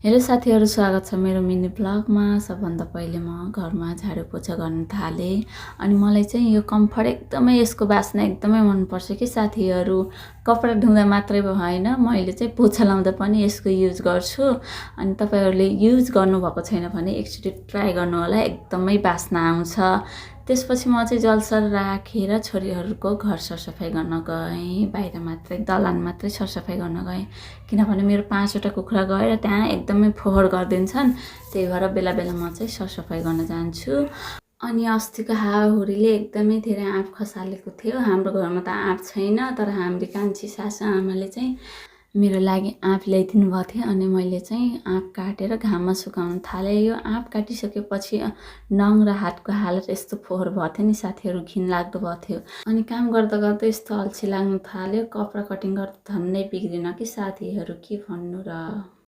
Hello साथीहरू, स्वागत छ मेरो मिनी ब्लगमा। सबभन्दा पहिले म घरमा झाडु पोछा गर्न थालेँ अनि मलाई चाहिँ यो कम्फर्ट एकदमै, यसको बास्ना एकदमै मनपर्छ कि साथीहरू। कपडा धुँदा मात्रै होइन, मैले चाहिँ पोछा लाउँदा पनि यसको युज गर्छु। अनि तपाईहरूले युज गर्नुभएको छैन भने एकचोटि ट्राई गर्नु होला, एकदमै बास्ना आउँछ। त्यसपछि म चाहिँ जलसर राखेर छोरीहरूको घर सरसफाइ गर्न गएँ। बाहिर मात्रै, दलान मात्रै सरसफाइ गर्न गएँ, किनभने मेरो 5वटा कुखुरा गएर त्यहाँ एकदमै फोहोर गरिदिन्छन्। त्यही भएर बेला बेलामा चाहिँ सरसफाइ गर्न जान्छु। अनि अस्तिको हावाहुरीले एकदमै धेरै आँप खसालेको थियो। हाम्रो घरमा त आँप छैन, तर हाम्रो कान्छी सासु आमाले चाहिँ मेरो लागि आँप ल्याइदिनु भएको थियो। अनि मैले चाहिँ आँप काटेर घाममा सुकाउन थालेँ। यो आँप काटिसकेपछि नङ र हातको हालत यस्तो फोहोर भएको थियो नि साथीहरू, घिनलाग्दो भएको थियो। अनि काम गर्दा गर्दा यस्तो अल्छी लाग्न थाल्यो। कपडा कटिङ गर्दा धन्नै बिग्रिन कि साथीहरू, के भन्नु र।